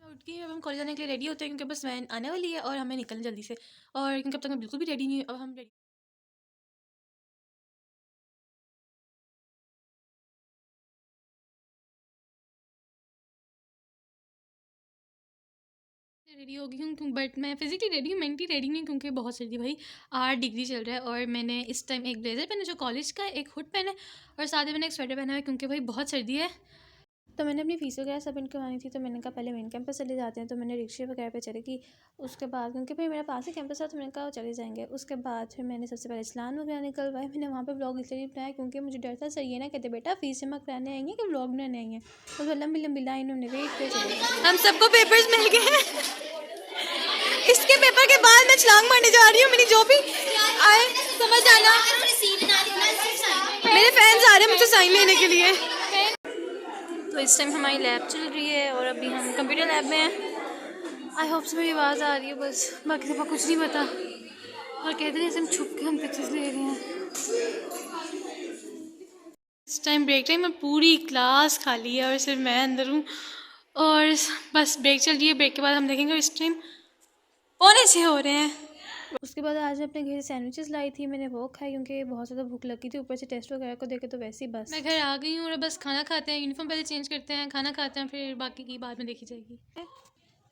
उठ के अब हम कॉलेज जाने के लिए रेडी होते हैं क्योंकि बस वैन आने वाली है और हमें निकलना जल्दी से। और क्योंकि अब तक मैं बिल्कुल भी रेडी नहीं हूँ, अब हम रेडी हो गई हूँ, बट मैं फिजिकली रेडी हूँ, मेंटली रेडी नहीं, क्योंकि बहुत सर्दी भाई। 8 डिग्री चल रहा है और मैंने इस टाइम एक ब्लेजर पहना जो कॉलेज का है, एक हुड पहना है और साथ में मैंने एक स्वेटर पहना है क्योंकि भाई बहुत सर्दी है। तो मैंने अपनी फ़ीस वगैरह सबमिट करवानी थी, तो मैंने कहा पहले मेन कैंपस चले जाते हैं। तो मैंने रिक्शे वगैरह पे चढ़ी कि उसके बाद, क्योंकि फिर मेरा पास ही कैंपस था, तो मैंने कहा चले जाएंगे। उसके बाद फिर मैंने सबसे पहले चलान वगैरह निकलवाए। मैंने वहाँ पे ब्लॉग इसलिए बनाया क्योंकि मुझे डर था, सर ये ना कहते बेटा फ़ीस जमा कराने आएंगे कि ब्लॉग बनाने आएंगे। तो लंबी लंबी लाइन उन्होंने वेट पे चले गए। हम सबको पेपर्स मिल गए हैं। इसके पेपर के बाद मैं छलांग मारने जा रही हूँ। मेरी जो भी आए समझ आना। मेरे फैंस आ रहे हैं मुझसे साइन लेने के लिए। तो इस टाइम हमारी लैब चल रही है और अभी हम कंप्यूटर लैब में हैं। आई होप से मेरी आवाज़ आ रही है, बस बाकी तो कुछ नहीं पता। और कहते हैं जैसे हम छुप के हम पिक्चर्स ले रहे हैं। इस टाइम ब्रेक टाइम में पूरी क्लास खाली है और सिर्फ मैं अंदर हूँ और बस ब्रेक चल रही है। ब्रेक के बाद हम देखेंगे। इस टाइम 5:45 हो रहे हैं। उसके बाद आज मैं अपने घर से सैंडविचेस लाई थी, मैंने वो खाई क्योंकि बहुत ज़्यादा भूख लगी थी, ऊपर से टेस्ट वगैरह को देखे तो वैसे ही बस मैं घर आ गई हूँ और बस खाना खाते हैं, यूनिफॉर्म पहले चेंज करते हैं, खाना खाते हैं, फिर बाकी की बाद में देखी जाएगी।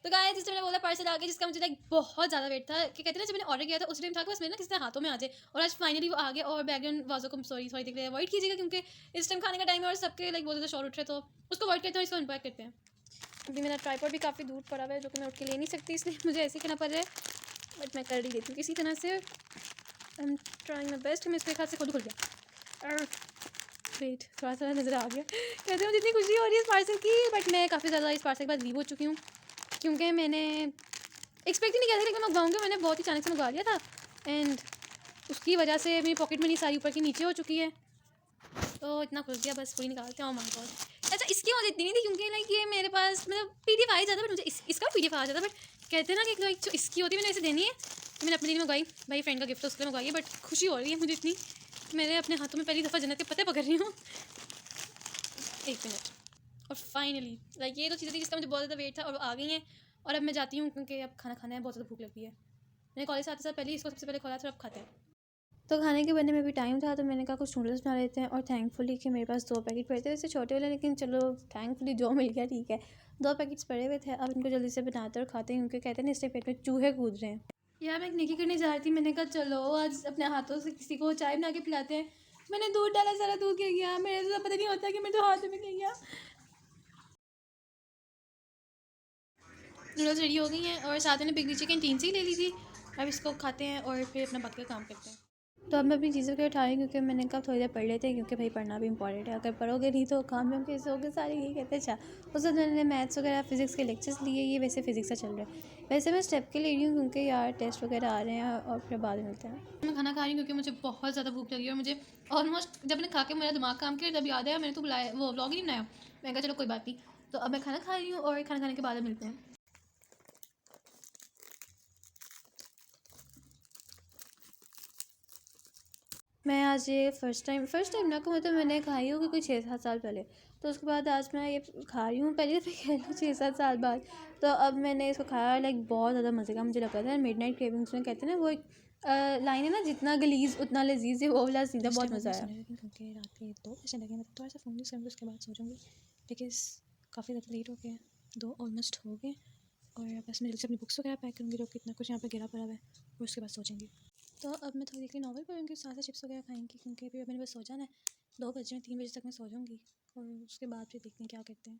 तो गाइस जिस मैंने बोला पार्सल आ गया, जिसका मुझे लाइक बहुत ज़्यादा वेट था कि कहते हैं जब मैंने ऑर्डर किया था उस टाइम था कि बस मेरे ना किसी तरह हाथों में आ जाए, और आज फाइनली वो आ गया। और बैकग्राउंड वाजों को सॉरी सॉरी देख रहे हैं, अवॉइड कीजिएगा क्योंकि इस टाइम खाने का टाइम है और सबके लाइक बहुत ज़्यादा शोर उठ रहे, तो उसको अवॉइड करते हैं, इसको अनपैक करते हैं। अभी मेरा ट्राइपॉड भी काफ़ी दूर पड़ा हुआ है जो कि मैं उठ के ले नहीं सकती, इसलिए मुझे ऐसे ही करना पड़ रहा है, बट मैं कर ही देती हूँ किसी तरह से। I am trying my best. मैं इसके हाथ से खुद खुल गया और वेट थोड़ा सा नज़र आ गया। कहते हैं मुझे इतनी खुशी हो रही है इस पार्सल की, बट मैं काफ़ी ज़्यादा इस पार्सल के बाद लीव हो चुकी हूँ क्योंकि मैंने एक्सपेक्ट ही नहीं किया था कि मैं मंगवाऊँगी। मैंने बहुत ही अचानक से मंगवा लिया था एंड उसकी वजह से मेरी पॉकेट मनी सारी ऊपर की नीचे हो चुकी है, तो इतना खुश गया बस पूरी निकालते हैं। My God. अच्छा इसकी मुझे इतनी नहीं थी क्योंकि लाइक ये मेरे पास मतलब PDF आ जाता, बट मुझे इसका PDF आ जाता, बट कहते हैं ना कि लाइक जो इसकी होती है मैंने इसे देनी है, तो मैंने अपने लिए मंगवाई। भाई फ्रेंड का गिफ्ट है उसके लिए मंगवाई है, बट खुशी हो रही है मुझे इतनी, मैंने अपने हाथों में पहली दफ़ा जन्नत के पत्ते पकड़ रही हूँ। 1 मिनट। और फाइनली लाइक ये तो चीज़ें थी जिसका मुझे बहुत ज़्यादा वेट था और आ गई हैं। और अब मैं जाती हूँ क्योंकि अब खाना खाना है, बहुत ज़्यादा भूख लगी है। मैंने कॉलेज से आते साथ पहले इसको सबसे पहले खोला था, अब खाते हैं। तो खाने के बनने में भी टाइम था, तो मैंने कहा कुछ नूडल्स बना लेते हैं। और थैंकफुली कि मेरे पास 2 पैकेट पड़े थे, वैसे छोटे वाले, लेकिन चलो थैंकफुली जो मिल गया ठीक है। 2 पैकेट्स पड़े हुए थे, अब इनको जल्दी से बनाते और खाते हैं क्योंकि कहते हैं ना इससे पेट में चूहे कूद रहे हैं। यार मैं एक नेकी करने जा रही थी, मैंने कहा चलो आज अपने हाथों से किसी को चाय बना के पिलाते हैं। मैंने दूध डाला, सारा दूध गिर गया, मेरे तो पता नहीं होता कि मेरे तो हाथ में गिर गया। नूडल्स रेडी हो गई हैं और साथ में बिग लीची कैंटीन से ही ले ली थी। अब इसको खाते हैं और फिर अपना बाकी का काम करते हैं। तो अब मैं अपनी चीज़ों को उठा रही हूँ क्योंकि मैंने कहा थोड़ी देर पढ़ लेते हैं, क्योंकि भाई पढ़ना भी इंपॉर्टेंट है, अगर पढ़ोगे नहीं तो काम में हम कैसे होगे सारे, यही कहते हैं। अच्छा उस वक्त मैंने मैथ्स वगैरह फिजिक्स के लेक्चर्स लिए, ये वैसे फिजिक्स का चल रहा है। वैसे मैं स्टेप के ले रही हूँ क्योंकि यार टेस्ट वगैरह आ रहे हैं और फिर बाद में मिलते हैं। मैं खाना खा रही हूँ क्योंकि मुझे बहुत ज़्यादा भूख लगी है और मुझे ऑलमोस्ट जब मैंने खा के मेरा दिमाग काम किया तब याद आया मैंने तो बुलाया, वो व्लॉग ही नहीं बनाया। मैं कहा चलो कोई बात नहीं। तो अब मैं खाना खा रही हूँ और खाना खाने के बाद मिलते हैं। मैं आज ये फ़र्स्ट टाइम ना कहूँ तो मैंने खाई होगी कोई 6-7 साल पहले। तो उसके बाद आज मैं ये खा रही हूँ पहली दफ़े, कह लो 6-7 साल बाद। तो अब मैंने इसको खाया, लाइक बहुत ज़्यादा मज़े का मुझे लगा था। मिडनाइट क्रेविंग्स में कहते हैं ना वो एक लाइन है ना, जितना गलीज़ उतना लजीज़ है, वो वाला सीन था, बहुत मज़ा आया। क्योंकि रात के 2 बजने लगे, मतलब थोड़ा सा फ़ोन यूज़ करूँगी उसके बाद सो जाऊँगी, बिकॉज़ काफ़ी ज़्यादा लेट हो गया, 2 ऑलमोस्ट हो गए। और बस मैं जल्दी से अपनी बुक्स वगैरह पैक करूँगी जो कि इतना कुछ यहाँ पे गिरा पड़ा हुआ है, और उसके बाद सो जाऊँगी। तो अब मैं थोड़ी देर नॉवल पढ़ूँगी, साथ साथ चिप्स वगैरह खाएंगी क्योंकि अभी मैंने बस सो जाना है। 2 बज रहे हैं, 3 बजे तक मैं सो जाऊँगी और उसके बाद फिर देखते हैं क्या करते हैं।